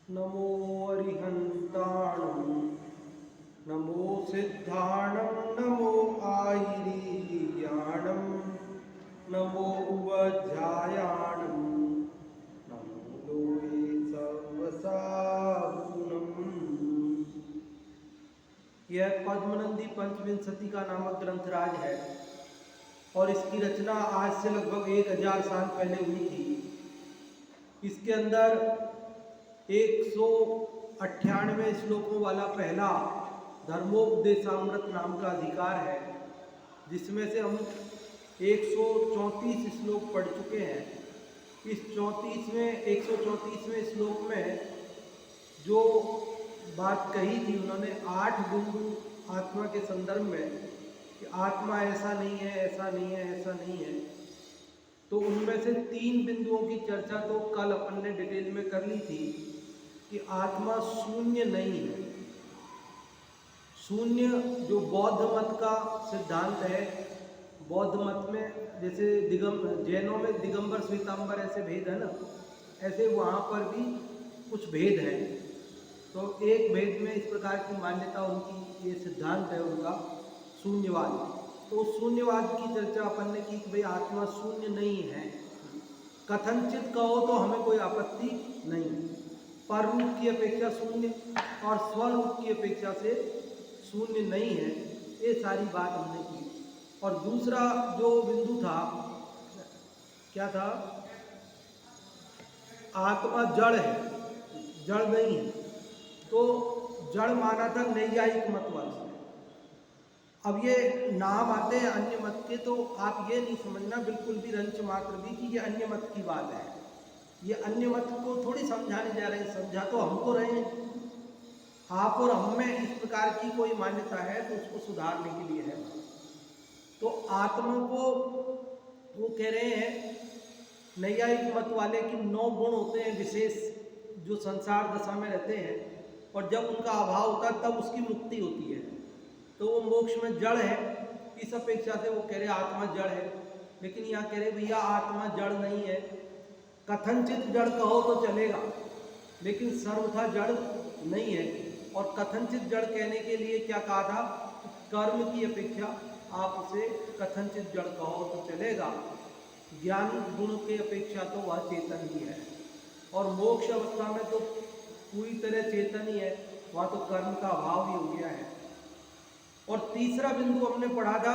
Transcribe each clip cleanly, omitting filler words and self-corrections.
नमो अरिहन्ताणं नमो सिद्धाणं नमो आयिरीयाणं नमो उवध्यायाणं नमो लोये सर्वसागुणम्। यह पद्मनंदी पंचविंशति का नामक ग्रंथराज है और इसकी रचना आज से लगभग 1000 साल पहले हुई थी। इसके अंदर 198 श्लोकों वाला पहला धर्मोपदेशामृत नाम का अधिकार है, जिसमें से हम 134 श्लोक पढ़ चुके हैं। इस 134वें श्लोक में जो बात कही थी, उन्होंने 8 बिंदु आत्मा के संदर्भ में कि आत्मा ऐसा नहीं है, ऐसा नहीं है, ऐसा नहीं है। तो उनमें से 3 बिंदुओं की चर्चा तो कल अपन ने डिटेल में कर ली थी कि आत्मा शून्य नहीं है। शून्य जो बौद्ध मत का सिद्धांत है, बौद्ध मत में जैसे जैनों में दिगंबर श्वेतांबर ऐसे भेद है ना, ऐसे वहाँ पर भी कुछ भेद है। तो एक भेद में इस प्रकार की मान्यता उनकी, ये सिद्धांत है उनका शून्यवाद। तो शून्यवाद की चर्चा अपन ने की कि भाई आत्मा शून्य नहीं है। कथनचित कहो तो हमें कोई आपत्ति नहीं, पर रूप की अपेक्षा शून्य और स्वरूप की अपेक्षा से शून्य नहीं है, ये सारी बात हमने की। और दूसरा जो बिंदु था, क्या था? आत्मा जड़ है, जड़ नहीं है। तो जड़ माना था नैयायिक मत वाले। अब ये नाम आते हैं अन्य मत के, तो आप ये नहीं समझना बिल्कुल भी रंच मात्र भी कि ये अन्य मत की बात है। ये अन्य मत को थोड़ी समझाने जा रहे हैं, समझा तो हमको रहे हैं। आप और हम में इस प्रकार की कोई मान्यता है तो उसको सुधारने के लिए है। तो आत्मा को वो कह रहे हैं नैयायिक मत वाले कि 9 गुण होते हैं विशेष, जो संसार दशा में रहते हैं, और जब उनका अभाव होता है तब उसकी मुक्ति होती है। तो वो मोक्ष में जड़ है। इस अपेक्षा से वो कह रहे आत्मा जड़ है। लेकिन यहाँ कह रहे भैया आत्मा जड़ नहीं है। कथनचित जड़ कहो तो चलेगा, लेकिन सर्वथा जड़ नहीं है। और कथनचित जड़ कहने के लिए क्या कहा था? कर्म की अपेक्षा आप उसे कथनचित जड़ कहो तो चलेगा। ज्ञान गुण की अपेक्षा तो वह चेतन ही है, और मोक्ष अवस्था में तो पूरी तरह चेतन ही है, वहाँ तो कर्म का अभाव ही हो गया है। और तीसरा बिंदु हमने पढ़ा था,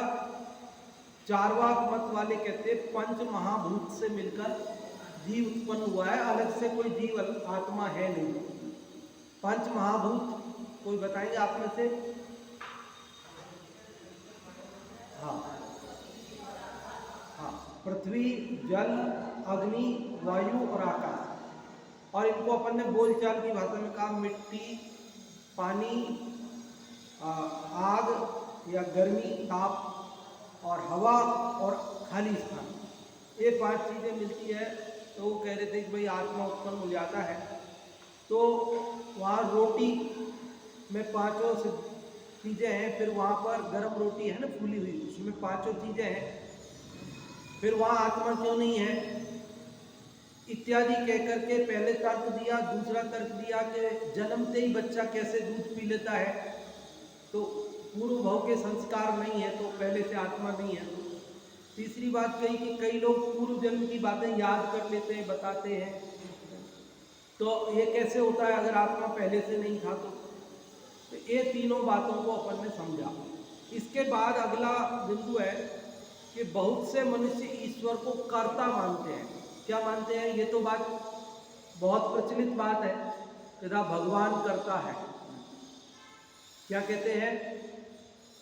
चार्वाक मत वाले कहते पंच महाभूत से मिलकर जीव उत्पन्न हुआ है, अलग से कोई जीव आत्मा है नहीं। पंच महाभूत कोई बताएंगे आप में से? हाँ हाँ, पृथ्वी, जल, अग्नि, वायु और आकाश। और इनको अपन ने बोलचाल की भाषा में कहा मिट्टी, पानी, आग या गर्मी, ताप, और हवा और खाली स्थान। ये 5 चीज़ें मिलती है। तो वो कह रहे थे कि भाई आत्मा उत्पन्न हो जाता है। तो वहाँ रोटी में 5 चीज़ें हैं, फिर वहाँ पर गर्म रोटी है ना फूली हुई, उसमें 5 चीज़ें हैं। फिर वहाँ आत्मा क्यों नहीं है इत्यादि कह करके पहले तर्क दिया। दूसरा तर्क दिया कि जन्मते ही बच्चा कैसे दूध पी लेता है, तो पूर्व भव के संस्कार नहीं है, तो पहले से आत्मा नहीं है। तीसरी बात कही कि कई लोग पूर्व जन्म की बातें याद कर लेते हैं, बताते हैं, तो ये कैसे होता है अगर आत्मा पहले से नहीं था? तो ये तीनों बातों को अपन ने समझा। इसके बाद अगला बिंदु है कि बहुत से मनुष्य ईश्वर को कर्ता मानते हैं। क्या मानते हैं? ये तो बात बहुत प्रचलित बात है, यदा भगवान करता है। क्या कहते हैं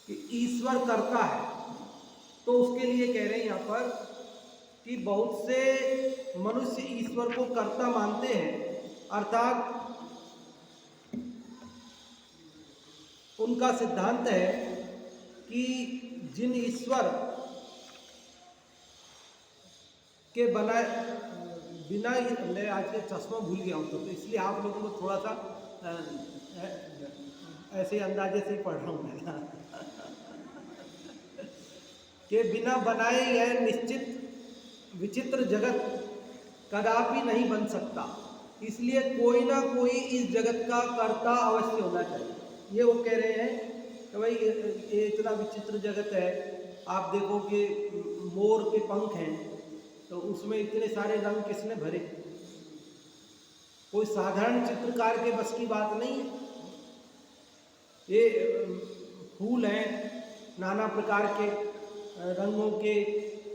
कि ईश्वर करता है। तो उसके लिए कह रहे हैं यहाँ पर कि बहुत से मनुष्य ईश्वर को कर्ता मानते हैं, अर्थात उनका सिद्धांत है कि जिन ईश्वर के बनाए बिना, मैं आज के चश्मा भूल गया हूँ तो इसलिए आप लोगों को थोड़ा सा ऐसे अंदाजे से ही पढ़ रहा हूँ मैं के बिना बनाए यह निश्चित विचित्र जगत कदापि नहीं बन सकता। इसलिए कोई ना कोई इस जगत का कर्ता अवश्य होना चाहिए। ये वो कह रहे हैं कि भाई ये इतना विचित्र जगत है, आप देखो कि मोर के पंख हैं तो उसमें इतने सारे रंग किसने भरे? कोई साधारण चित्रकार के बस की बात नहीं है। ये फूल हैं नाना प्रकार के रंगों के,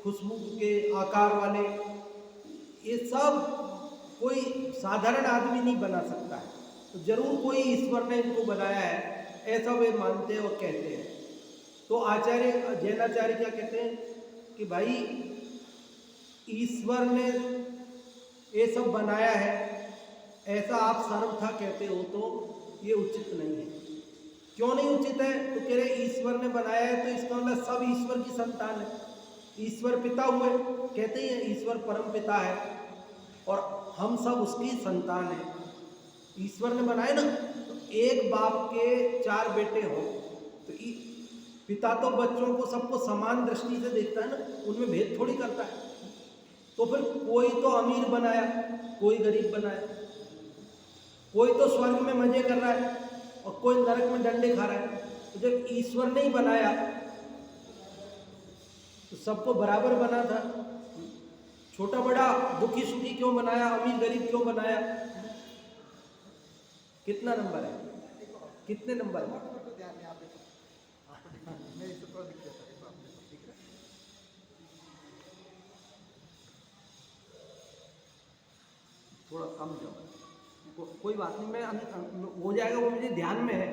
खुशबू के, आकार वाले, ये सब कोई साधारण आदमी नहीं बना सकता है, तो जरूर कोई ईश्वर ने इनको बनाया है, ऐसा वे मानते हैं और कहते हैं। तो आचार्य जैनाचार्य क्या कहते हैं कि भाई ईश्वर ने ये सब बनाया है, ऐसा आप सर्वथा कहते हो तो ये उचित नहीं है। क्यों नहीं उचित है? तो कह रहे ईश्वर ने बनाया है तो इसका मतलब सब ईश्वर की संतान है। ईश्वर पिता हुए, कहते हैं ईश्वर परम पिता है और हम सब उसकी संतान है। ईश्वर ने बनाया ना, तो एक बाप के 4 बेटे हो तो पिता तो बच्चों को सबको समान दृष्टि से देखता है ना, उनमें भेद थोड़ी करता है। तो फिर कोई तो अमीर बनाया, कोई गरीब बनाया, कोई तो स्वर्ग में मजे कर रहा है और कोई नरक में डंडे खा रहा है। तो जब ईश्वर ने ही बनाया तो सबको बराबर बना था, छोटा बड़ा दुखी सुखी क्यों बनाया, अमीर गरीब क्यों बनाया? कितना नंबर है? कितने नंबर है? थोड़ा कम जाओ, कोई बात नहीं, मैं हो जाएगा, वो मुझे ध्यान में है,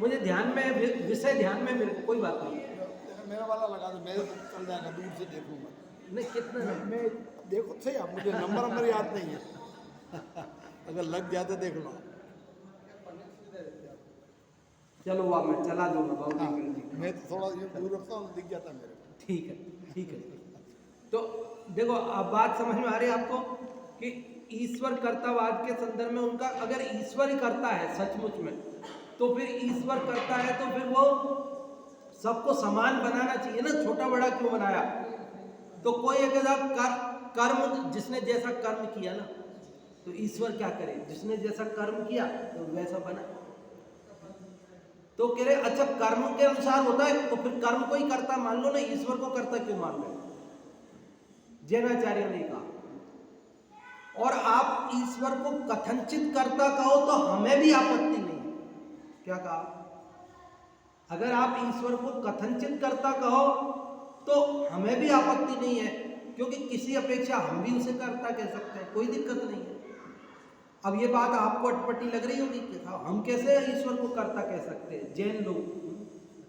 मुझे ध्यान में है, विषय ध्यान में, मेरे को कोई बात नहीं। मेरा वाला लगा दो, मेरे को चल जाएगा, दूर से देखूंगा। नहीं कितना मैं देखो सही, आप मुझे नंबर याद नहीं है, अगर लग गया तो देख लो। चलो वाह, मैं चला दूंगा बाबू। हाँ, मैं तो थोड़ा दूर रखता हूँ, दिख जाता मेरे को। ठीक है, ठीक है। तो देखो अब बात समझ में आ रही है आपको कि ईश्वर कर्तावाद के संदर्भ में उनका, अगर ईश्वर ही करता है सचमुच में, तो फिर ईश्वर करता है तो फिर वो सबको समान बनाना चाहिए ना, छोटा बड़ा क्यों बनाया? तो कोई अगर कर्म, जिसने जैसा कर्म किया ना, तो ईश्वर क्या करे, जिसने जैसा कर्म किया तो वैसा बना। तो कह रहे अच्छा कर्म के अनुसार होता है, तो फिर कर्म को ही करता मान लो ना, ईश्वर को करता क्यों मान रहे? जैनाचार्य ने कहा। और आप ईश्वर को कथनचित करता कहो तो हमें भी आपत्ति नहीं है। क्या कहा? अगर आप ईश्वर को कथनचित करता कहो तो हमें भी आपत्ति नहीं है, क्योंकि किसी अपेक्षा हम भी उसे करता कह सकते हैं, कोई दिक्कत नहीं है। अब ये बात आपको अटपटी लग रही होगी कि हम कैसे ईश्वर को कर्ता कह सकते हैं, जैन लोग?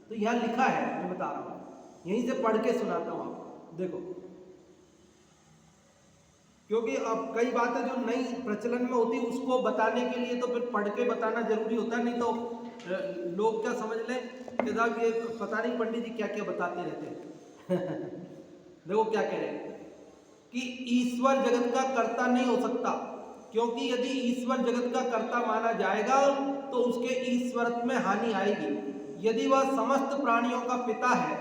तो यहाँ लिखा है, मैं बता रहा हूँ, यहीं से पढ़ के सुनाता हूँ आपको, देखो। क्योंकि अब कई बातें जो नई प्रचलन में होती है उसको बताने के लिए तो फिर पढ़ के बताना जरूरी होता है, नहीं तो लोग क्या समझ लें कि साहब ये पता नहीं पंडित जी क्या क्या बताते रहते हैं। देखो क्या कह रहे हैं कि ईश्वर जगत का कर्ता नहीं हो सकता, क्योंकि यदि ईश्वर जगत का कर्ता माना जाएगा तो उसके ईश्वरत्व में हानि आएगी। यदि वह समस्त प्राणियों का पिता है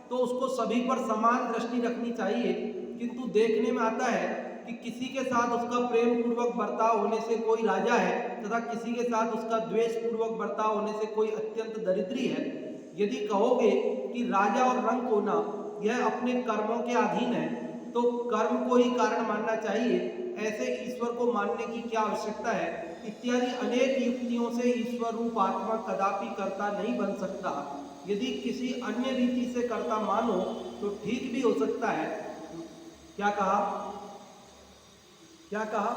तो उसको सभी पर समान दृष्टि रखनी चाहिए, किंतु देखने में आता है कि किसी के साथ उसका प्रेम पूर्वक बर्ताव होने से कोई राजा है तथा किसी के साथ उसका द्वेष पूर्वक बर्ताव होने से कोई अत्यंत दरिद्री है। यदि कहोगे कि राजा और रंग होना यह अपने कर्मों के अधीन है, तो कर्म को ही कारण मानना चाहिए, ऐसे ईश्वर को मानने की क्या आवश्यकता है, इत्यादि अनेक युक्तियों से ईश्वर रूप आत्मा कदापि कर्ता नहीं बन सकता। यदि किसी अन्य रीति से कर्ता मानो तो ठीक भी हो सकता है। क्या कहा? क्या कहा?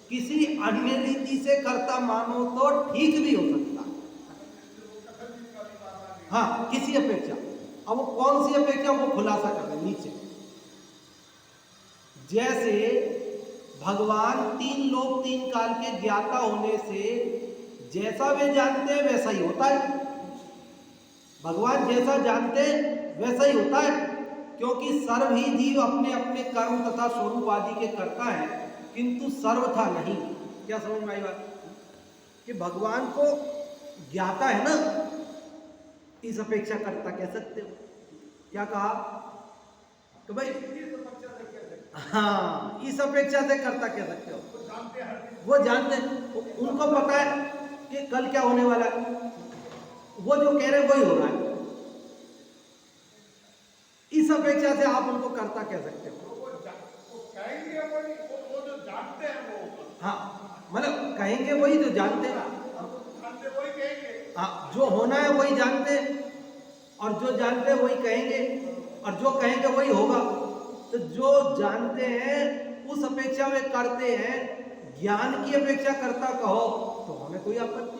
किसी अन्य रीति से कर्ता मानो तो ठीक भी हो सकता है। हाँ, किसी अपेक्षा। अब वो कौन सी अपेक्षा, वो खुलासा कर रहे नीचे। जैसे भगवान 3 लोक 3 काल के ज्ञाता होने से जैसा वे जानते हैं वैसा ही होता है। भगवान जैसा जानते हैं वैसा ही होता है, क्योंकि सर्व ही जीव अपने अपने कर्म तथा स्वरूप आदि के कर्ता है, किंतु सर्वथा नहीं। क्या समझ में आई बात? कि भगवान को ज्ञाता है ना, इस अपेक्षा कर्ता कह सकते हो। क्या कहा? तो भाई हाँ, इस अपेक्षा से कर्ता कह सकते हो। वो जानते हैं, उनको पता है कि कल क्या होने वाला है, वो जो कह रहे हैं वही हो रहा है। इस अपेक्षा से आप उनको कर्ता कह सकते हो। हाँ, मतलब कहेंगे वही जो जानते हैं। हाँ, जो होना है वही जानते हैं, और जो जानते हैं वही कहेंगे, और जो कहेंगे वही होगा। तो जो जानते हैं उस अपेक्षा में करते हैं, ज्ञान की अपेक्षा करता कहो तो हमें कोई आपत्ति।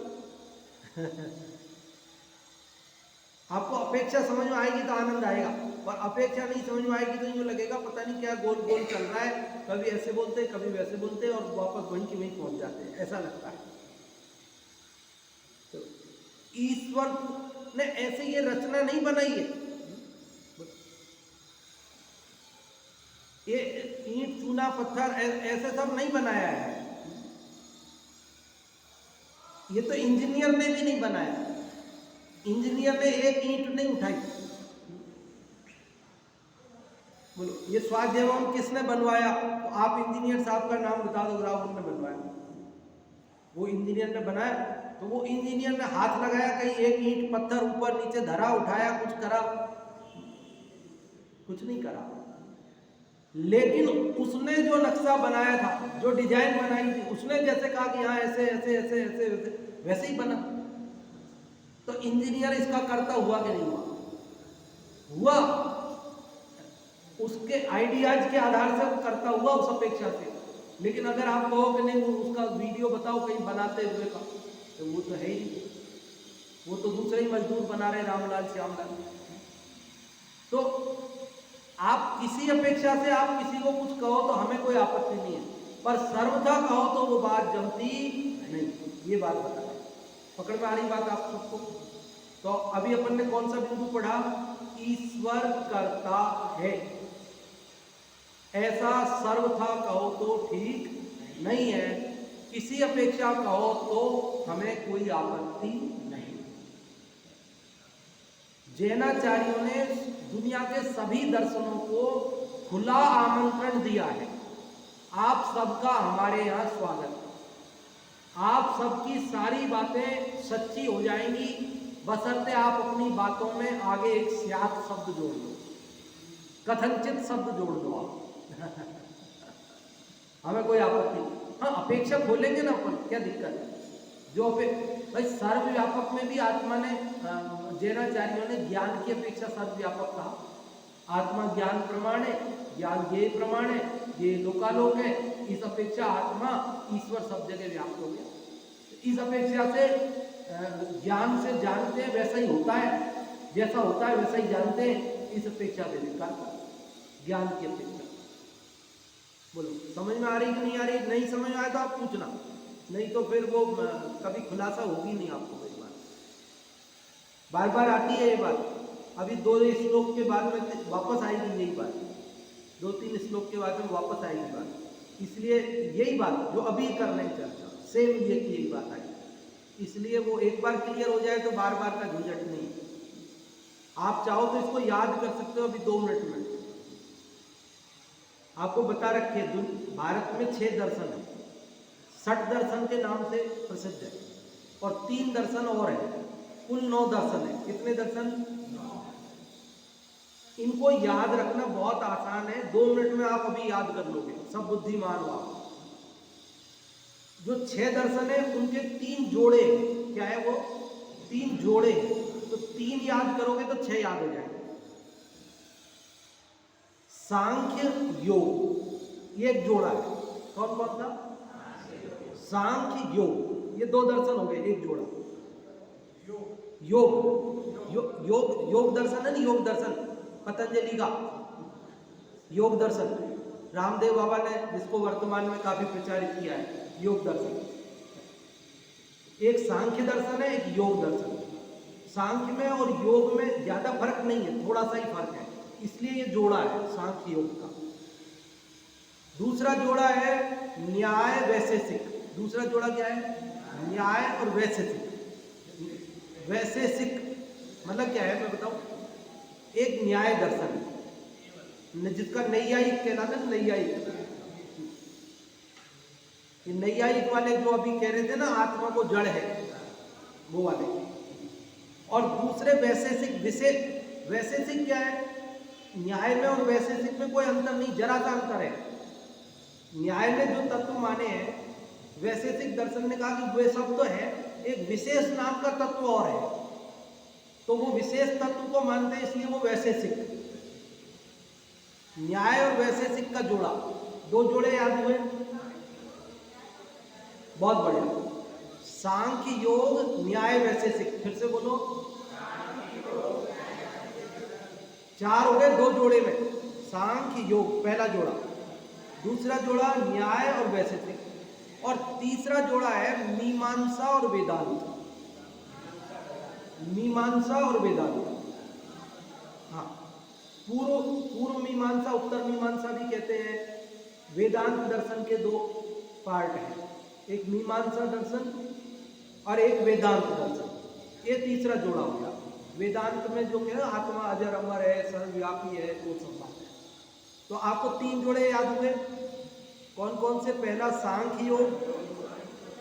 आपको अपेक्षा समझ में आएगी तो आनंद आएगा, और अपेक्षा नहीं समझ में आएगी तो यूँ लगेगा पता नहीं क्या गोल गोल चल रहा है, कभी ऐसे बोलते हैं कभी वैसे बोलते हैं, और वापस वहीं की वहीं पहुंच जाते हैं, ऐसा लगता है। तो ईश्वर ने ऐसे ये रचना नहीं बनाई है, ये ईंट चूना पत्थर ऐसे सब नहीं बनाया है, ये तो इंजीनियर ने भी नहीं बनाया। इंजीनियर ने एक ईंट नहीं उठाई। बोलो ये स्वाध्याय भवन किसने बनवाया, तो आप इंजीनियर साहब का नाम बता दो, राहुल ने बनवाया। वो इंजीनियर ने बनाया, तो वो इंजीनियर ने हाथ लगाया, कहीं एक ईंट पत्थर ऊपर नीचे धरा, उठाया, कुछ करा? कुछ नहीं करा। लेकिन उसने जो नक्शा बनाया था, जो डिजाइन बनाई थी, उसने जैसे कहा कि हाँ ऐसे ऐसे ऐसे ऐसे ऐसे, वैसे ही बना। तो इंजीनियर इसका करता हुआ कि नहीं हुआ? हुआ। उसके आइडियाज के आधार से वो करता हुआ उस अपेक्षा से। लेकिन अगर आप कहो कि नहीं उसका वीडियो बताओ कहीं बनाते हुए का, तो वो तो है ही नहीं, वो तो दूसरे ही मजदूर बना रहे, रामलाल श्यामलाल। तो आप किसी अपेक्षा से आप किसी को कुछ कहो तो हमें कोई आपत्ति नहीं है, पर सर्वथा कहो तो वो बात जमती नहीं। ये बात बता रहे, पकड़ में आ रही बात आप सबको? तो अभी अपन ने कौन सा बिंदु पढ़ा? ईश्वर करता है, ऐसा सर्वथा कहो तो ठीक नहीं है, किसी अपेक्षा कहो तो हमें कोई आपत्ति नहीं। जैनाचार्यों ने दुनिया के सभी दर्शनों को खुला आमंत्रण दिया है, आप सबका हमारे यहाँ स्वागत है। आप सबकी सारी बातें सच्ची हो जाएंगी, बशर्ते आप अपनी बातों में आगे एक स्यात् शब्द जोड़ दो, कथनचित शब्द जोड़ दो आप। हमें कोई आपत्ति नहीं। हाँ, अपेक्षा खोलेंगे ना अपन, क्या दिक्कत है? जो भाई सर्वव्यापक में भी आत्मा ने, जैनाचार्यों ने ज्ञान की अपेक्षा सर्वव्यापक कहा। आत्मा ज्ञान प्रमाण है, ज्ञान ये प्रमाण है, ये लोकालोक है, इस अपेक्षा आत्मा ईश्वर सब जगह व्याप्त हो गया। इस अपेक्षा से ज्ञान से जानते हैं वैसा ही होता है, जैसा होता है वैसा ही जानते हैं, इस अपेक्षा से विकार ज्ञान की अपेक्षा। बोलो समझ में आ रही कि नहीं आ रही? नहीं समझ में आया तो आप पूछना, नहीं तो फिर वो कभी खुलासा होगी नहीं आपको। मेरी बार बार आती है ये बात, अभी 2 श्लोक के बाद में वापस आएगी यही बात, 2-3 श्लोक के बाद में वापस आएगी बात। इसलिए यही बात जो अभी कर रहे हैं चर्चा, सेम ये की यही बात आएगी, इसलिए वो एक बार क्लियर हो जाए तो बार बार का झंझट नहीं। आप चाहो तो इसको याद कर सकते हो अभी 2 मिनट में। आपको बता रखे भारत में 6 दर्शन है, 60 दर्शन के नाम से प्रसिद्ध है, और 3 दर्शन और है, कुल 9 दर्शन है। कितने दर्शन? 9। इनको याद रखना बहुत आसान है, 2 मिनट में आप अभी याद कर लोगे, सब बुद्धिमान हो आप। जो 6 दर्शन है उनके 3 जोड़े, क्या है वो? 3 जोड़े, तो 3 याद करोगे तो 6 याद हो जाएंगे। सांख्य योग ये एक जोड़ा है, कौन कौन सा? सांख्य योग, ये 2 दर्शन हो गए, एक जोड़ा। योग दर्शन है ना, योग दर्शन पतंजलि का योग दर्शन, रामदेव बाबा ने जिसको वर्तमान में काफी प्रचारित किया है, योग दर्शन। एक सांख्य दर्शन है, एक योग दर्शन। सांख्य में और योग में ज्यादा फर्क नहीं है, थोड़ा सा ही फर्क है, इसलिए ये जोड़ा है सांख्य योग का। दूसरा जोड़ा है न्याय वैशेषिक। दूसरा जोड़ा क्या है? न्याय और वैशेषिक। वैशेषिक मतलब क्या है मैं बताऊं? एक न्याय दर्शन जिसका नैयायिक कहलाता है, नैयायिक। ये नैयायिक वाले जो अभी कह रहे थे ना आत्मा को जड़ है, वो वाले। और दूसरे वैशेषिक विशेष। वैशेषिक क्या है? न्याय में और वैशेषिक में कोई अंतर नहीं, जरा सा अंतर है। न्याय ने जो तत्व माने हैं, वैशेषिक दर्शन ने कहा कि वे सब तो है, एक विशेष नाम का तत्व और है, तो वो विशेष तत्व को मानते हैं, इसलिए वो वैशेषिक। न्याय और वैशेषिक का जोड़ा, दो जोड़े याद हुए? बहुत बढ़िया। सांख्य योग न्याय वैशेषिक, फिर से बोलो। चार हो गए दो जोड़े में। सांख्य योग पहला जोड़ा, दूसरा जोड़ा न्याय और वैशेषिक, और तीसरा जोड़ा है मीमांसा और वेदांत। मीमांसा और वेदांत। हाँ, पूर्व मीमांसा, उत्तर मीमांसा भी कहते हैं। वेदांत दर्शन के दो पार्ट हैं, एक मीमांसा दर्शन और एक वेदांत दर्शन। ये तीसरा जोड़ा हो गया। वेदांत में जो क्या है, आत्मा अजर अमर है, सर्वव्यापी है, वो सब बात है। तो आपको तीन जोड़े याद हुए, कौन कौन से? पहला सांख्य योग,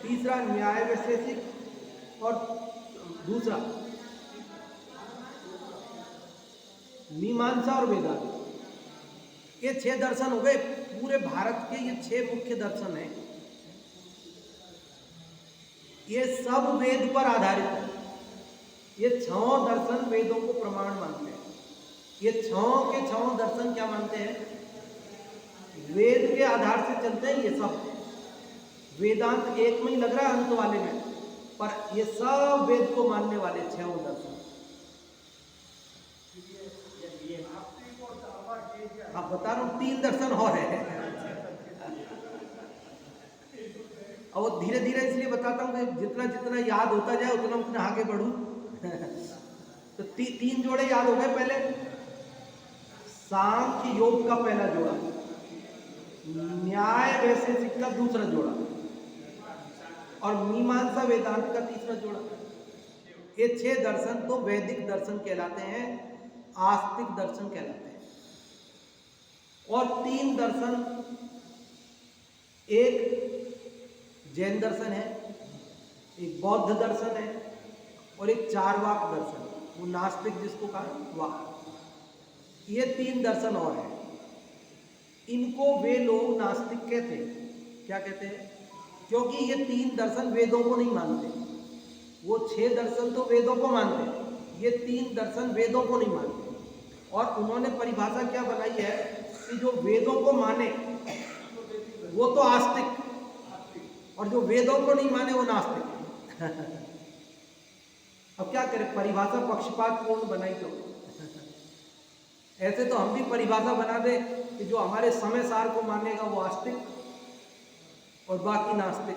तीसरा न्याय वैशेषिक, और दूसरा मीमांसा और वेदांत। ये 6 दर्शन हो गए। पूरे भारत के ये 6 मुख्य दर्शन हैं। ये सब वेद पर आधारित है। ये 6 दर्शन वेदों को प्रमाण मानते हैं। ये 6 के 6 दर्शन क्या मानते हैं? वेद के आधार से चलते हैं ये सब। वेदांत एक में ही लग रहा है अंत वाले में, पर ये सब वेद को मानने वाले 6 दर्शन। आप बता रहा हूँ 3 दर्शन और है। और वो धीरे धीरे इसलिए बताता हूँ कि जितना जितना याद होता जाए उतना उतना आगे बढ़ूं। तो 3 जोड़े याद हो गए। पहले सांख्य योग का पहला जोड़ा, न्याय वैशेषिक का दूसरा जोड़ा, और मीमांसा वेदांत का तीसरा जोड़ा। ये 6 दर्शन तो वैदिक दर्शन कहलाते हैं, आस्तिक दर्शन कहलाते हैं। और 3 दर्शन, एक जैन दर्शन है, एक बौद्ध दर्शन है, और एक चारवाक दर्शन, वो नास्तिक जिसको कहा वाक। ये 3 दर्शन और हैं। इनको वे लोग नास्तिक कहते हैं। क्या कहते हैं? क्योंकि ये 3 दर्शन वेदों को नहीं मानते। वो 6 दर्शन तो वेदों को मानते हैं, ये 3 दर्शन वेदों को नहीं मानते। और उन्होंने परिभाषा क्या बनाई है कि जो वेदों को माने वो तो आस्तिक, और जो वेदों को नहीं माने वो नास्तिक। अब क्या करें, परिभाषा पक्षपात पूर्ण बनाई तो। ऐसे तो हम भी परिभाषा बना दे कि जो हमारे समय सार को मानेगा वो आस्तिक और बाकी नास्तिक।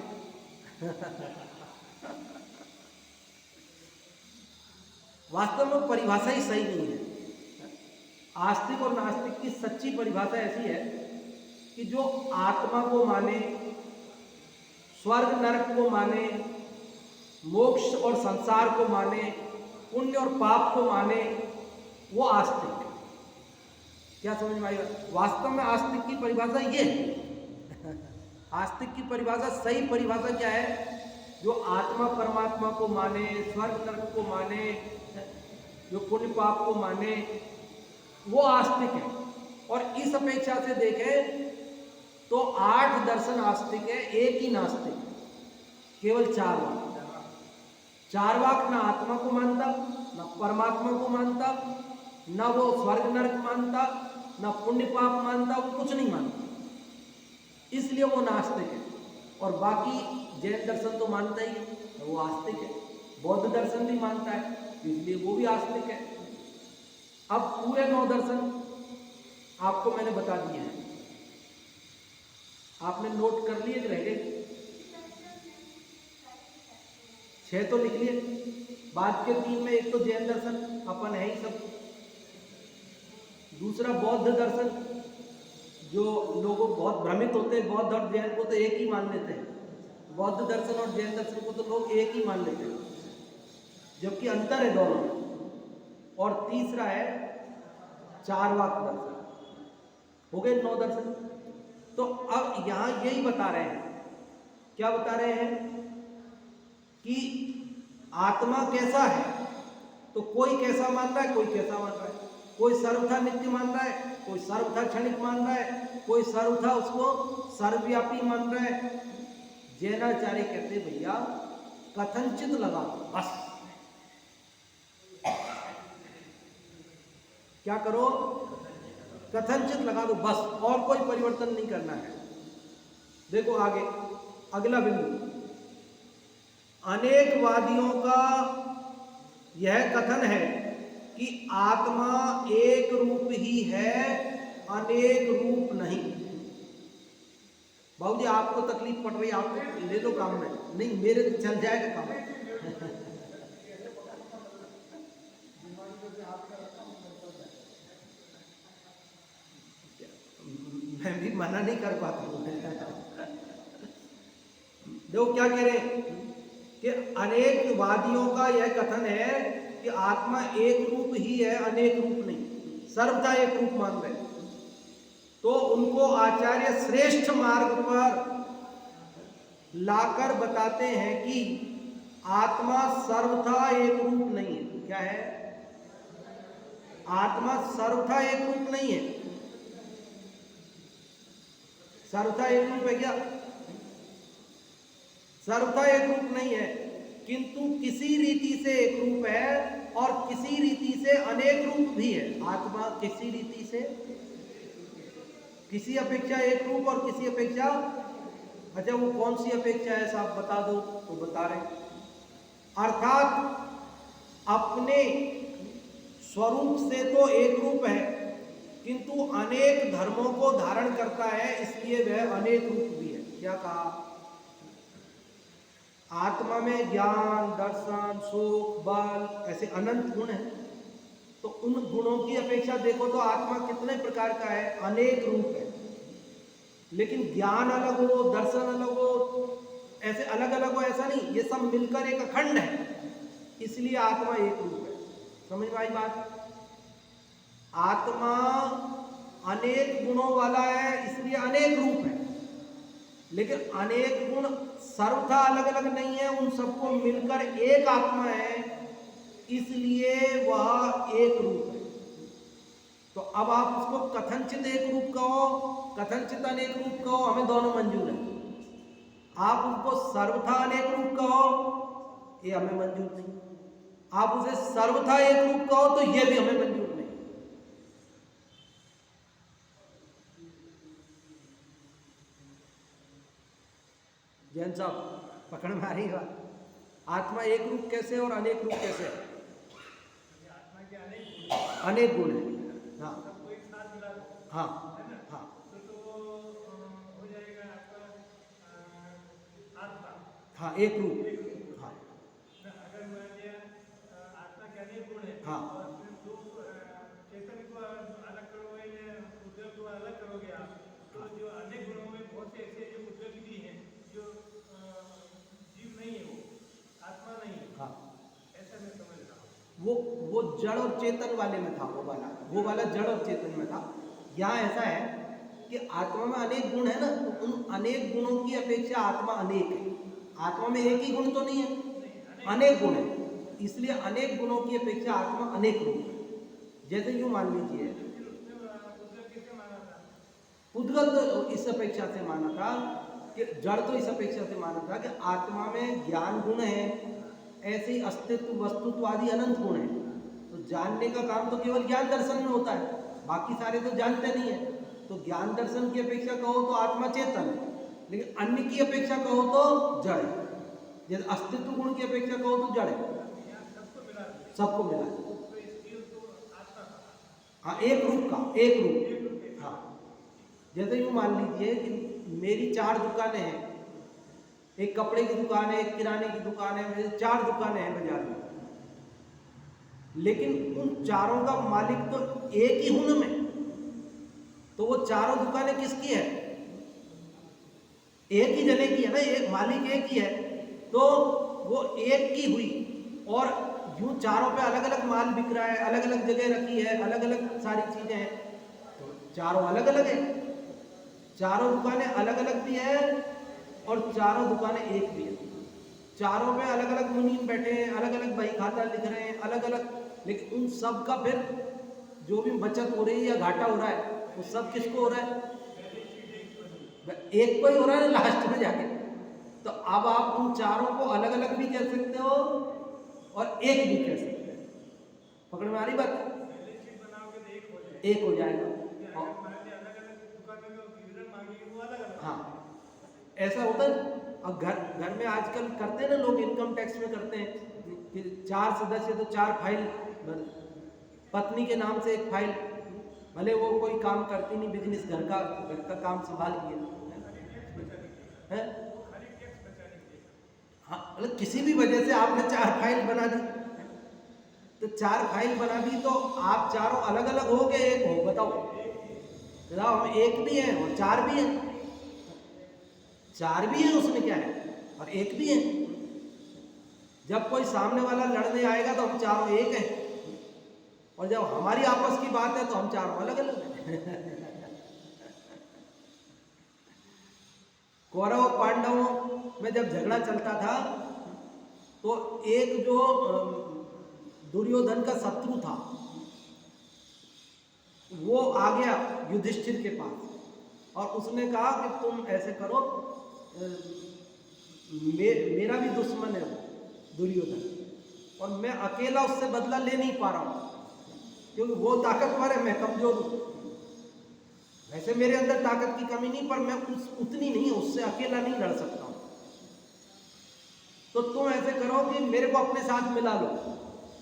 वास्तव में परिभाषा ही सही नहीं है। आस्तिक और नास्तिक की सच्ची परिभाषा ऐसी है कि जो आत्मा को माने, स्वर्ग नरक को माने, मोक्ष और संसार को माने, पुण्य और पाप को माने, वो आस्तिक। क्या समझ में आएगा? वास्तव में आस्तिक की परिभाषा ये है। आस्तिक की परिभाषा, सही परिभाषा क्या है? जो आत्मा परमात्मा को माने, स्वर्ग नरक को माने, जो पुण्य पाप को माने, वो आस्तिक है। और इस अपेक्षा से देखें तो 8 दर्शन आस्तिक है, एक ही नास्तिक, केवल चारवाक। चारवाक ना आत्मा को मानता, ना परमात्मा को मानता, ना वो स्वर्ग नरक मानता, ना पुण्य पाप मानता, वो कुछ नहीं मानता, इसलिए वो नास्तिक है। और बाकी जैन दर्शन तो मानता ही है, वो आस्तिक है। बौद्ध दर्शन भी मानता है, इसलिए वो भी आस्तिक है। अब पूरे 9 दर्शन आपको मैंने बता दिए हैं। आपने नोट कर लिए कि रह गए? 6 तो लिख लिए, बाद के 3 में एक तो जैन दर्शन अपन है ही सब, दूसरा बौद्ध दर्शन, जो लोग बहुत भ्रमित होते हैं, बौद्ध और जैन को तो एक ही मान लेते हैं। बौद्ध दर्शन और जैन दर्शन को तो लोग एक ही मान लेते हैं, जबकि अंतर है दोनों में। और तीसरा है चारवाक दर्शन। हो गए 9 दर्शन। तो अब यहां यही बता रहे हैं क्या बता रहे हैं कि आत्मा कैसा है, तो कोई कैसा मान रहा है, कोई कैसा मान रहा है, कोई सर्वथा नित्य मान रहा है, कोई सर्वथा क्षणिक मान रहा है, कोई सर्वथा उसको सर्वव्यापी मान रहा है। जैनाचार्य कहते भैया कथनचित लगा दो बस। क्या करो, कथनचित लगा दो बस, और कोई परिवर्तन नहीं करना है। देखो आगे अगला बिंदु, अनेकवादियों का यह कथन है कि आत्मा एक रूप ही है, अनेक रूप नहीं। बाबूजी आपको तकलीफ पड़ रही है, आप ले लो काम में, नहीं मेरे तो चल जाएगा काम। मैं भी मना नहीं कर पाता हूँ। देखो क्या कह रहे हैं कि अनेकवादियों का यह कथन है कि आत्मा एक रूप ही है, अनेक रूप नहीं, सर्वथा एक रूप मान रहे। तो उनको आचार्य श्रेष्ठ मार्ग पर लाकर बताते हैं कि आत्मा सर्वथा एक रूप नहीं है। क्या है? आत्मा सर्वथा एक रूप नहीं है। सर्वथा एक रूप है क्या? सर्वथा एक रूप नहीं है, किंतु किसी रीति से एक रूप है और किसी रीति से अनेक रूप भी है। आत्मा किसी रीति से, किसी अपेक्षा एक रूप और किसी अपेक्षा, अच्छा वो कौन सी अपेक्षा है साहब बता दो, तो बता रहे, अर्थात अपने स्वरूप से तो एक रूप है किंतु अनेक धर्मों को धारण करता है, इसलिए वह अनेक रूप भी है। क्या कहा? आत्मा में ज्ञान, दर्शन, सुख, बल ऐसे अनंत गुण हैं, तो उन गुणों की अपेक्षा देखो तो आत्मा कितने प्रकार का है, अनेक रूप है। लेकिन ज्ञान अलग हो, दर्शन अलग हो, ऐसे अलग अलग हो ऐसा नहीं, ये सब मिलकर एक अखंड है, इसलिए आत्मा एक रूप है। समझ में आई बात? आत्मा अनेक गुणों वाला है इसलिए अनेक रूप है, लेकिन अनेक गुण सर्वथा अलग अलग नहीं है, उन सबको मिलकर एक आत्मा है, इसलिए वह एक रूप है। तो अब आप उसको कथनचित एक रूप कहो, कथनचित अनेक रूप कहो, हमें दोनों मंजूर है। आप उसको सर्वथा अनेक रूप कहो, ये हमें मंजूर नहीं। आप उसे सर्वथा एक रूप कहो तो ये भी हमें मंजूर नहीं। जैन साहब पकड़ में आ रही बात? आत्मा एक रूप कैसे और अनेक रूप कैसे? अनेक गुण है। हाँ हाँ हाँ हाँ एक रूप। हाँ हाँ चेतन को अलग करोगे या उद्योग को अलग करोगे आप, तो जो अनेक गुणों में बहुत से ऐसे जो उद्योग भी हैं जो जीव नहीं है, वो आत्मा नहीं है। हाँ ऐसा मैं समझ रहा हूँ। वो जड़ और चेतन वाले में था, वो वाला जड़ और चेतन में था। यहाँ ऐसा है कि आत्मा में अनेक गुण है ना, तो उन अनेक गुणों की अपेक्षा आत्मा अनेक है। आत्मा में एक ही गुण तो नहीं है, अनेक गुण है, इसलिए अनेक गुणों की अपेक्षा आत्मा अनेक रूप है। जैसे यूं मान लीजिए, उद्गत तो इस अपेक्षा से माना था कि जड़ तो इस अपेक्षा से माना था कि आत्मा में ज्ञान गुण है, ऐसे ही अस्तित्व, वस्तुत्व आदि अनंत गुण है। तो जानने का काम तो केवल ज्ञान दर्शन में होता है, बाकी सारे तो जानते नहीं है। तो ज्ञान दर्शन की अपेक्षा कहो तो आत्मा चेतन है, लेकिन अन्य की अपेक्षा कहो तो जड़ है। जैसे अस्तित्व गुण की अपेक्षा कहो तो जड़ है, सबको मिला। हाँ एक रूप का, एक रूप। हाँ जैसे यूँ मान लीजिए कि मेरी 4 दुकानें हैं, एक कपड़े की दुकान है, एक किराने की दुकान है, मेरी 4 दुकानें हैं बाजार में, लेकिन उन चारों का मालिक तो एक ही हूं मैं। तो वो चारों दुकानें किसकी है? एक ही जने की है ना, एक मालिक एक ही है, तो वो एक की हुई। और यूं चारों पे अलग अलग माल बिक रहा है, अलग अलग जगह रखी है, अलग अलग सारी चीजें हैं, तो चारों अलग अलग है। चारों दुकानें अलग अलग भी है और चारों दुकानें एक भी है। चारों में अलग अलग मुनीम बैठे हैं, अलग अलग बही खाता लिख रहे हैं, अलग अलग, लेकिन उन सब का फिर जो भी बचत हो रही है या घाटा हो रहा है वो सब किसको हो रहा है? एक को ही हो रहा है लास्ट में जाके। तो अब आप उन चारों को अलग अलग भी कह सकते हो और एक भी कह सकते हैं। पकड़ में आ रही बात? एक हो जाएगा। हाँ, ऐसा होता है। अब घर में आजकल करते हैं ना लोग, इनकम टैक्स में करते हैं कि 4 सदस्य तो 4 फाइल, पत्नी के नाम से 1 फाइल, भले वो कोई काम करती नहीं, बिजनेस घर का काम संभाल लिया है। हाँ, मतलब किसी भी वजह से आपने 4 फाइल बना दी, तो 4 फाइल बना दी तो आप चारों अलग अलग हो गए, एक हो? बताओ हम एक भी हैं और 4 भी हैं। 4 भी हैं उसमें क्या है, और एक भी है। जब कोई सामने वाला लड़ने आएगा तो हम चारों एक हैं, और जब हमारी आपस की बात है तो हम चारों अलग अलग हैं। कौरव पांडवों में जब झगड़ा चलता था तो एक जो दुर्योधन का शत्रु था वो आ गया युधिष्ठिर के पास और उसने कहा कि तुम ऐसे करो, मेरा भी दुश्मन है दुर्योधन, और मैं अकेला उससे बदला ले नहीं पा रहा हूं क्योंकि वो ताकतवर है, मैं कमजोर हूं। वैसे मेरे अंदर ताकत की कमी नहीं, पर मैं उतनी नहीं, उससे अकेला नहीं लड़ सकता हूं। तो तुम ऐसे करो कि मेरे को अपने साथ मिला लो,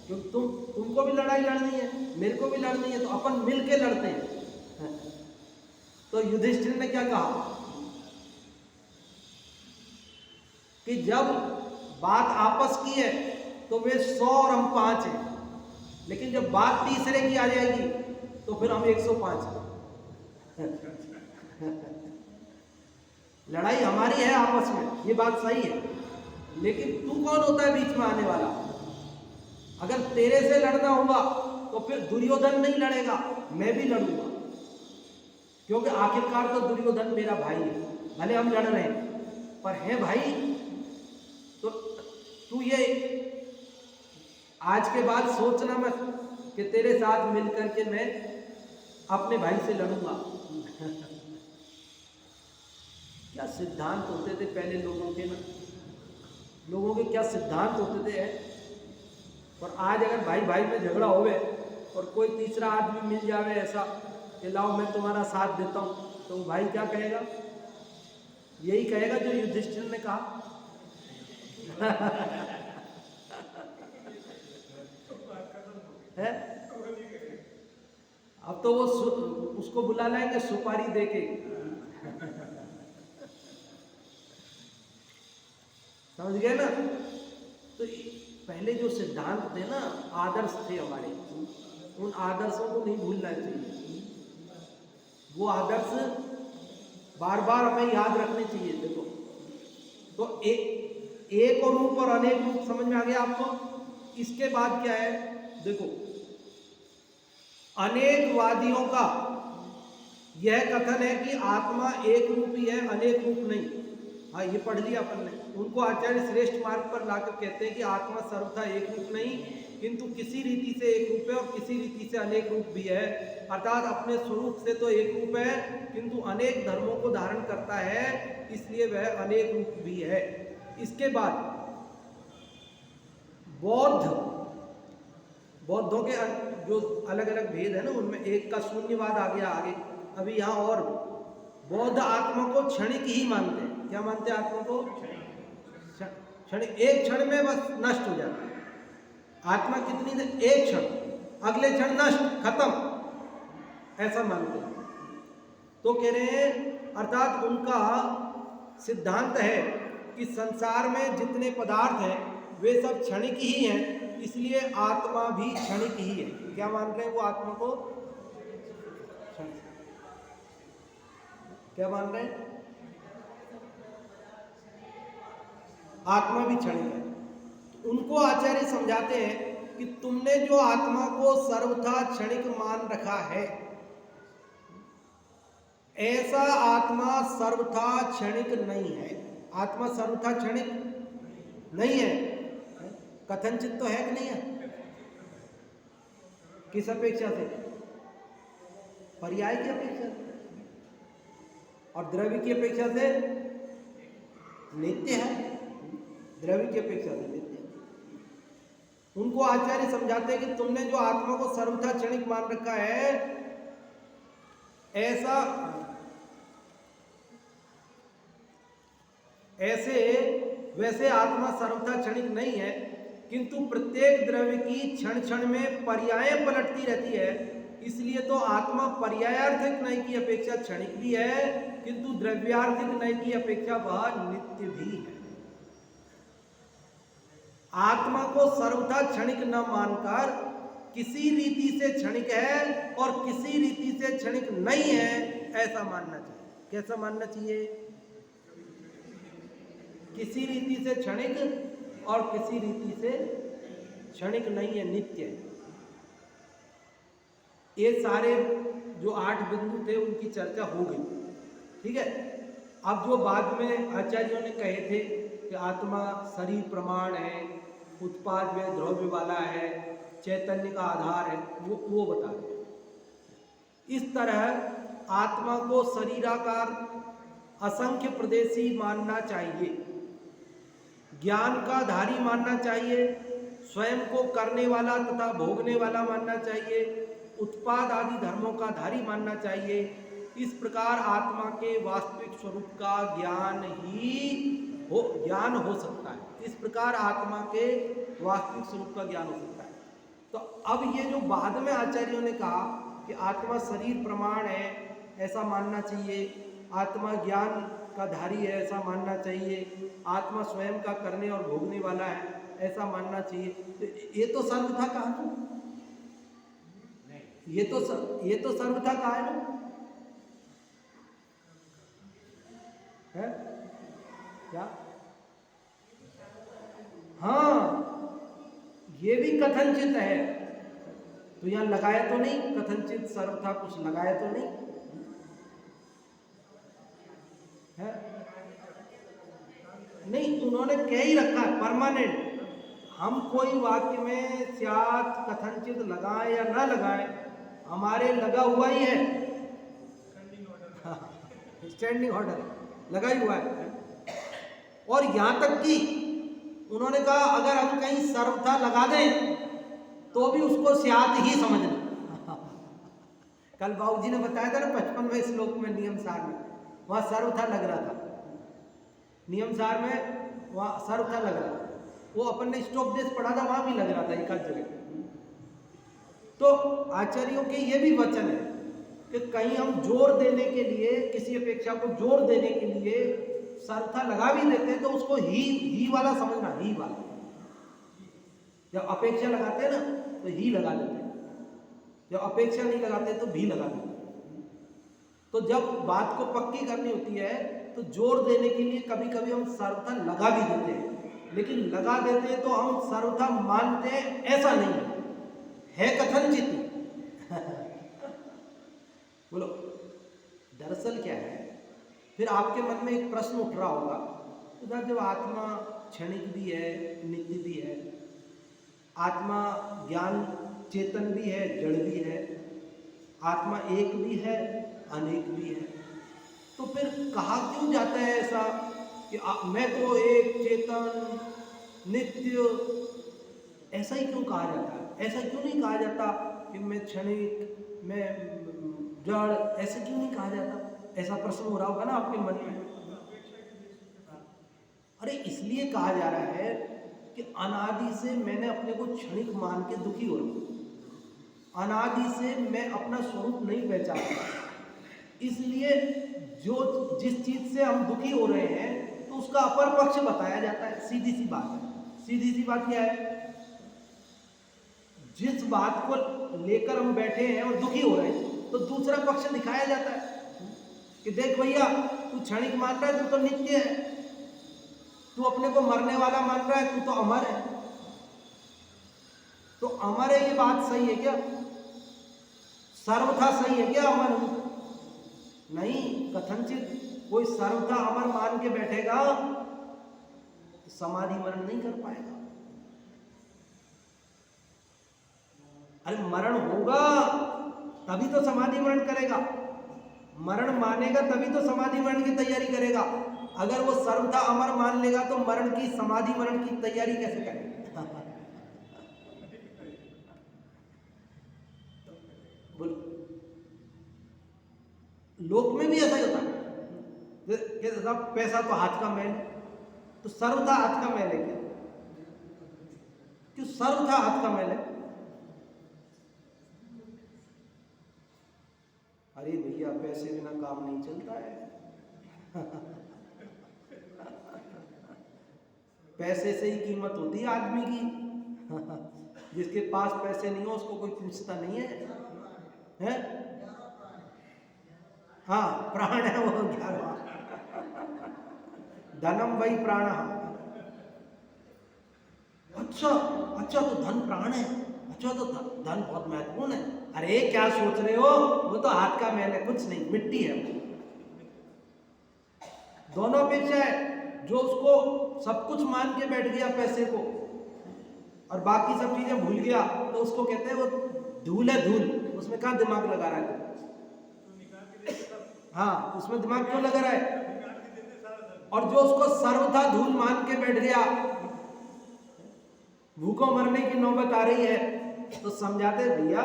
क्योंकि तुमको भी लड़ाई लड़नी है, मेरे को भी लड़नी है, तो अपन मिल के लड़ते हैं। तो युधिष्ठिर ने क्या कहा कि जब बात आपस की है तो वे 100 और हम 5 हैं, लेकिन जब बात तीसरे की आ जाएगी तो फिर हम 105 हैं। लड़ाई हमारी है आपस में, ये बात सही है, लेकिन तू कौन होता है बीच में आने वाला? अगर तेरे से लड़ना होगा तो फिर दुर्योधन नहीं लड़ेगा, मैं भी लड़ूंगा, क्योंकि आखिरकार तो दुर्योधन मेरा भाई है। भले हम लड़ रहे हैं पर है भाई। तो तू ये आज के बाद सोचना मत कि तेरे साथ मिलकर के मैं अपने भाई से लड़ूंगा। क्या सिद्धांत होते थे पहले लोगों के ना, लोगों के क्या सिद्धांत होते थे। और आज अगर भाई भाई में झगड़ा होवे और कोई तीसरा आदमी मिल जावे ऐसा कि लाओ मैं तुम्हारा साथ देता हूं, तो भाई क्या कहेगा? यही कहेगा जो युधिष्ठिर ने कहा। है? अब तो वो उसको बुला लाएंगे सुपारी देके। समझ गए ना? तो पहले जो सिद्धांत थे ना, आदर्श थे हमारे, उन आदर्शों को नहीं भूलना चाहिए। वो आदर्श बार बार हमें याद रखने चाहिए। देखो, तो एक और रूप और अनेक रूप समझ में आ गया आपको? इसके बाद क्या है? देखो, अनेकवादियों का यह कथन है कि आत्मा एक रूप ही है, अनेक रूप नहीं। हाँ, ये पढ़ लिया अपन ने। उनको आचार्य श्रेष्ठ मार्ग पर लाकर कहते हैं कि आत्मा सर्वथा एक रूप नहीं, किंतु किसी रीति से एक रूप है और किसी रीति से अनेक रूप भी है। अर्थात अपने स्वरूप से तो एक रूप है, किंतु अनेक धर्मों को धारण करता है, इसलिए वह अनेक रूप भी है। इसके बाद बौद्धों के जो अलग अलग भेद है ना, उनमें एक का शून्यवाद आ गया आगे। अभी यहाँ और बौद्ध आत्मा को क्षणिक ही मानते हैं। क्या मानते हैं आत्मा को? क्षणिक, एक क्षण में बस नष्ट हो जाता है आत्मा। कितनी देर? एक क्षण, अगले क्षण नष्ट, खत्म, ऐसा मानते हैं। तो कह रहे हैं, अर्थात उनका सिद्धांत है कि संसार में जितने पदार्थ हैं वे सब क्षणिक ही हैं, इसलिए आत्मा भी क्षणिक ही है। क्या मान रहे हैं वो आत्मा को? क्या मान रहे हैं? आत्मा भी क्षणिक है। तो उनको आचार्य समझाते हैं कि तुमने जो आत्मा को सर्वथा क्षणिक मान रखा है, ऐसा आत्मा सर्वथा क्षणिक नहीं है। आत्मा सर्वथा क्षणिक नहीं है, कथनचित तो है कि नहीं है? किस अपेक्षा से? पर्याय की अपेक्षा से, और द्रव्य की अपेक्षा से नित्य है। द्रव्य की अपेक्षा से नित्य है। उनको आचार्य समझाते हैं कि तुमने जो आत्मा को सर्वथा क्षणिक मान रखा है, वैसे आत्मा सर्वथा क्षणिक नहीं है, किंतु प्रत्येक द्रव्य की क्षण क्षण में पर्यायें पलटती रहती है। इसलिए तो आत्मा पर्यायार्थिक नय की अपेक्षा क्षणिक भी है, किंतु द्रव्यार्थिक नय की अपेक्षा वह नित्य भी है। आत्मा को सर्वथा क्षणिक न मानकर किसी रीति से क्षणिक है और किसी रीति से क्षणिक नहीं है, ऐसा मानना चाहिए। कैसा मानना चाहिए? किसी रीति से क्षणिक और किसी रीति से क्षणिक नहीं है, नित्य है। ये सारे जो 8 बिंदु थे उनकी चर्चा हो गई, ठीक है। अब जो बाद में आचार्यों ने कहे थे कि आत्मा शरीर प्रमाण है, उत्पाद में द्रव्य वाला है, चैतन्य का आधार है, वो बता रहे। इस तरह आत्मा को शरीराकार असंख्य प्रदेशी मानना चाहिए, ज्ञान का धारी मानना चाहिए, स्वयं को करने वाला तथा भोगने वाला मानना चाहिए, उत्पाद आदि धर्मों का धारी मानना चाहिए। इस प्रकार आत्मा के वास्तविक स्वरूप का ज्ञान हो सकता है। इस प्रकार आत्मा के वास्तविक स्वरूप का ज्ञान हो सकता है। तो अब ये जो बाद में आचार्यों ने कहा कि आत्मा शरीर प्रमाण है, ऐसा मानना चाहिए, आत्मा ज्ञान का धारी है, ऐसा मानना चाहिए, आत्मा स्वयं का करने और भोगने वाला है, ऐसा मानना चाहिए। तो ये तो सर्वथा कहा ना, ये तो सर्वथा कहा है ना, है क्या? हाँ, ये भी कथनचित है। तो यहां लगाया तो नहीं, कथनचित सर्वथा कुछ लगाया तो नहीं है? नहीं, उन्होंने कह ही रखा है परमानेंट। हम कोई वाक्य में स्यात् कथनचित लगाएं या ना लगाएं, हमारे लगा हुआ ही है, स्टैंडिंग ऑर्डर लगा ही हुआ है। और यहां तक कि उन्होंने कहा अगर हम कहीं सर्वथा लगा दें तो भी उसको स्यात् ही समझना। कल बाबू जी ने बताया था ना 55वें श्लोक में नियम सार में, वहां सर्वथा लग रहा था, नियम सार में वहां सर्वथा लग रहा था। वो अपन ने स्टोपदेश पढ़ा था, वहां भी लग रहा था एक आध जगह। तो आचार्यों के ये भी वचन है कि कहीं हम जोर देने के लिए, किसी अपेक्षा को जोर देने के लिए सर्वथा लगा भी देते हैं तो उसको ही वाला समझना, ही वाला। जब अपेक्षा लगाते हैं ना तो ही लगा देते हैं, जब अपेक्षा नहीं लगाते तो भी लगा देते हैं। तो जब बात को पक्की करनी होती है तो जोर देने के लिए कभी कभी हम सर्वथा लगा भी देते हैं, लेकिन लगा देते हैं तो हम सर्वथा मानते हैं ऐसा नहीं है, कथनचित। बोलो दरअसल क्या है? फिर आपके मन में एक प्रश्न उठ रहा होगा, इधर जब आत्मा क्षणिक भी है, नित्य भी है, आत्मा ज्ञान चेतन भी है, जड़ भी है, आत्मा एक भी है, अनेक भी है, तो फिर कहा क्यों जाता है ऐसा कि मैं तो एक चेतन नित्य, ऐसा ही क्यों कहा जाता है? ऐसा क्यों नहीं कहा जाता कि मैं क्षणिक, मैं जड़, ऐसे क्यों नहीं कहा जाता? ऐसा प्रश्न हो रहा होगा ना आपके मन में। अरे इसलिए कहा जा रहा है कि अनादि से मैंने अपने को क्षणिक मान के दुखी हो रहा हूं, अनादि से मैं अपना स्वरूप नहीं पहचान रहा, इसलिए जिस चीज से हम दुखी हो रहे हैं तो उसका अपर पक्ष बताया जाता है। सीधी सी बात है। सीधी सी बात क्या है? जिस बात को लेकर हम बैठे हैं और दुखी हो रहे हैं तो दूसरा पक्ष दिखाया जाता है कि देख भैया, तू क्षणिक मान रहा है, तू तो नित्य है, तू अपने को मरने वाला मान रहा है, तू तो अमर है। तो अमर है, ये बात सही है क्या? सर्वथा सही है क्या अमर हूं? नहीं, कथनचित। कोई सर्वथा अमर मान के बैठेगा समाधि मरण नहीं कर पाएगा। अरे मरण होगा तभी तो समाधि मरण करेगा, मरण मानेगा तभी तो समाधि मरण की तैयारी करेगा। अगर वो सर्वथा अमर मान लेगा तो मरण की, समाधि मरण की तैयारी कैसे करेगा? बोलो, लोक में भी ऐसा ही होता है कि साहब पैसा तो हाथ का मैल, तो सर्वथा हाथ का मैल है क्या? क्यों सर्वथा हाथ का मैल है? अरे भैया पैसे बिना काम नहीं चलता है। पैसे से ही कीमत होती है आदमी की। जिसके पास पैसे नहीं हो उसको कोई पूछता नहीं है? हाँ, प्राण है वो 11वां। धनम वही प्राण। अच्छा अच्छा, तो धन प्राण है, अच्छा तो धन बहुत महत्वपूर्ण है। अरे क्या सोच रहे हो, वो तो हाथ का मैल है, कुछ नहीं, मिट्टी है। दोनों अपेक्षा है। जो उसको सब कुछ मान के बैठ गया पैसे को और बाकी सब चीजें भूल गया, तो उसको कहते हैं वो धूल है, धूल। उसमें कहाँ दिमाग लगा रहा है? हाँ, उसमें दिमाग क्यों लगा रहा है? और जो उसको सर्वथा धूल मान के बैठ गया, भूखों मरने की नौबत आ रही है, तो समझाते भैया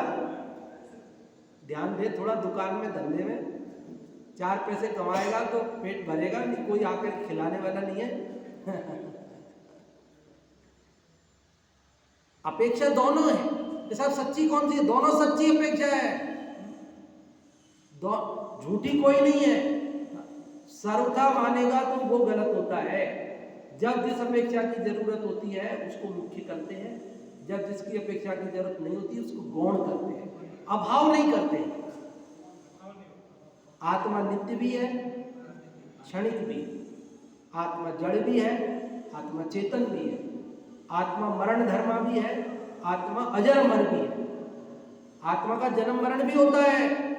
ध्यान दे थोड़ा, दुकान में धंधे में 4 पैसे कमाएगा तो पेट भरेगा, नहीं कोई आकर खिलाने वाला नहीं है। अपेक्षा दोनों है। ये सब सच्ची कौन सी है? दोनों सच्ची अपेक्षा है, झूठी कोई नहीं है। सर्वथा मानेगा तो वो गलत होता है। जब जिस अपेक्षा की जरूरत होती है उसको मुख्य करते हैं, जब जिसकी अपेक्षा की जरूरत नहीं होती उसको गौण करते हैं, अभाव नहीं करते। आत्मा नित्य भी है, क्षणिक भी, आत्मा जड़ भी है, आत्मा चेतन भी है, आत्मा मरण धर्मा भी है, आत्मा अजर अमर भी है। आत्मा का जन्म मरण भी होता है।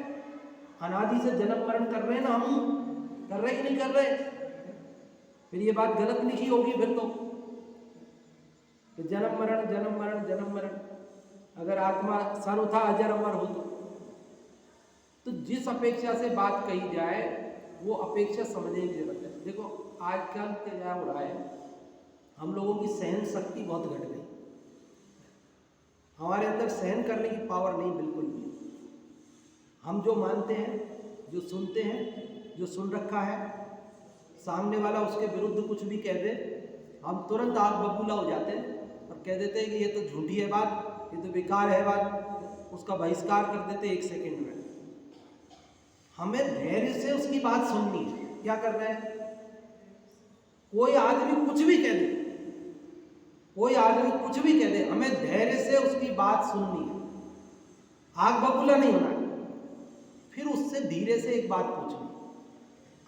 अनादि से जन्म मरण कर रहे हैं ना हम, कर रहे कि नहीं कर रहे? फिर ये बात गलत लिखी होगी फिर तो जन्म मरण जन्म मरण जन्म मरण। अगर आत्मा सर्वथा अजर अमर हो तो जिस अपेक्षा से बात कही जाए वो अपेक्षा समझने की जरूरत है। देखो आजकल क्या हो रहा है, हम लोगों की सहन शक्ति बहुत घट गई। हमारे अंदर सहन करने की पावर नहीं बिल्कुल भी। हम जो मानते हैं, जो सुनते हैं, जो सुन रखा है, सामने वाला उसके विरुद्ध कुछ भी कह दे, हम तुरंत आग बबूला हो जाते हैं और कह देते हैं कि ये तो झूठी है बात, ये तो बेकार है बात, उसका बहिष्कार कर देते 1 सेकंड में। हमें धैर्य से उसकी बात सुननी है। क्या करना है? कोई आदमी कुछ भी कह दे, कोई आदमी कुछ भी कह दे, हमें धैर्य से उसकी बात सुननी है, आग बबूला नहीं होना है। फिर उससे धीरे से एक बात पूछनी।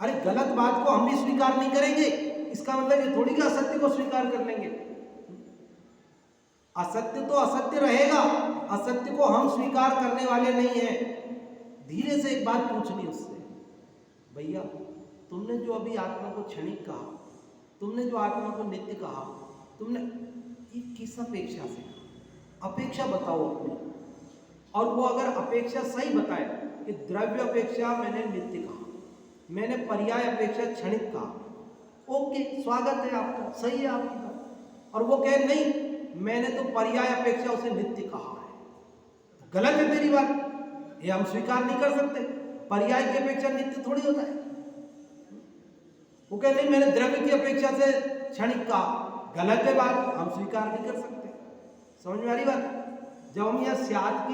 अरे गलत बात को हम भी स्वीकार नहीं करेंगे, इसका मतलब ये थोड़ी कि असत्य को स्वीकार कर लेंगे। असत्य तो असत्य रहेगा, असत्य को हम स्वीकार करने वाले नहीं हैं। धीरे से एक बात पूछनी उससे, भैया तुमने जो अभी आत्मा को क्षणिक कहा, तुमने जो आत्मा को नित्य कहा, तुमने ये किस अपेक्षा से कहा? अपेक्षा बताओ अपनी। और वो अगर अपेक्षा सही बताए कि द्रव्य अपेक्षा मैंने नित्य कहा, मैंने पर्याय अपेक्षा क्षणिक कहा, ओके स्वागत है आपका, सही है आपकी बात। और वो कहे नहीं मैंने तो पर्याय अपेक्षा उसे नित्य कहा है, तो गलत है तेरी बात, ये हम स्वीकार नहीं कर सकते। पर्याय की अपेक्षा नित्य थोड़ी होता है। वो कहे नहीं मैंने द्रव्य की अपेक्षा से क्षणिक कहा, गलत है बात, हम स्वीकार नहीं कर सकते। समझ में आ रही बात? जब हम यहाँ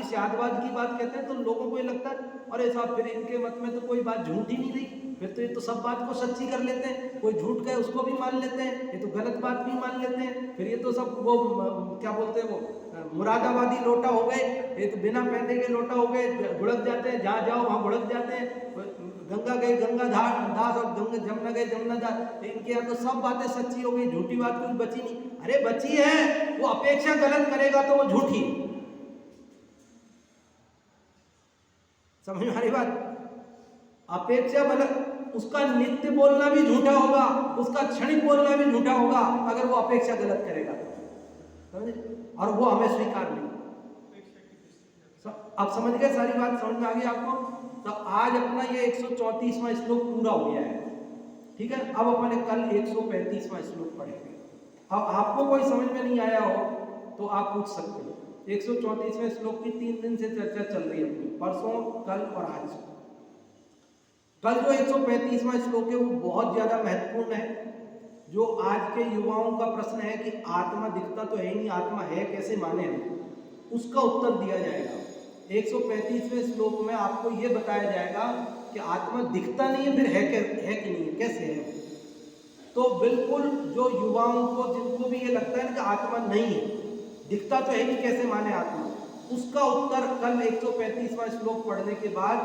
स्यादवाद की बात कहते हैं तो लोगों को ये लगता है अरे साहब फिर इनके मत में तो कोई बात झूठी नहीं रही, फिर तो ये तो सब बात को सच्ची कर लेते हैं, कोई झूठ कहे उसको भी मान लेते हैं, ये तो गलत बात भी मान लेते हैं, फिर ये तो सब वो क्या बोलते हैं वो मुरादाबादी लोटा हो गए, ये तो बिना पहने के लोटा हो गए, भुड़क जाते हैं, जहाँ जाओ वहाँ भुड़क जाते हैं। गंगा गए गंगा दास और गंगा जमुना गए जमुना दास, इनके यहाँ तो सब बातें सच्ची हो गई, झूठी बात कुछ बची नहीं। अरे बची है, वो अपेक्षा गलत करेगा तो वो झूठी। समझ में आ रही बात? अपेक्षा उसका नित्य बोलना भी झूठा होगा, उसका क्षणिक बोलना भी झूठा होगा अगर वो अपेक्षा गलत करेगा तो। समझे? और वो हमें स्वीकार नहीं। अब समझ गए, सारी बात समझ में आ गई आपको? तो आज अपना ये 134वां श्लोक पूरा हो गया है, ठीक है। अब अपने कल 135वां श्लोक पढ़ेंगे। अब आपको कोई समझ में नहीं आया हो तो आप पूछ सकते हो। 134वें श्लोक की 3 दिन से चर्चा चल रही है अपनी, परसों, कल और आज। कल जो 135वां श्लोक है वो बहुत ज्यादा महत्वपूर्ण है। जो आज के युवाओं का प्रश्न है कि आत्मा दिखता तो है नहीं, आत्मा है कैसे माने हम, उसका उत्तर दिया जाएगा। 135वें श्लोक में आपको ये बताया जाएगा कि आत्मा दिखता नहीं है, फिर है कि नहीं है, कैसे है। तो बिल्कुल जो युवाओं को, जिनको भी ये लगता है कि आत्मा नहीं है, दिखता तो है नहीं, कैसे माने आत्मा, उसका उत्तर कल 135वां श्लोक पढ़ने के बाद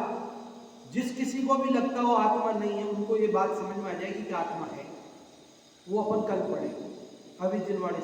जिस किसी को भी लगता हो आत्मा नहीं है, उनको ये बात समझ में आ जाएगी कि आत्मा है। वो अपन कल पढ़ेंगे। अभी जिनवाणी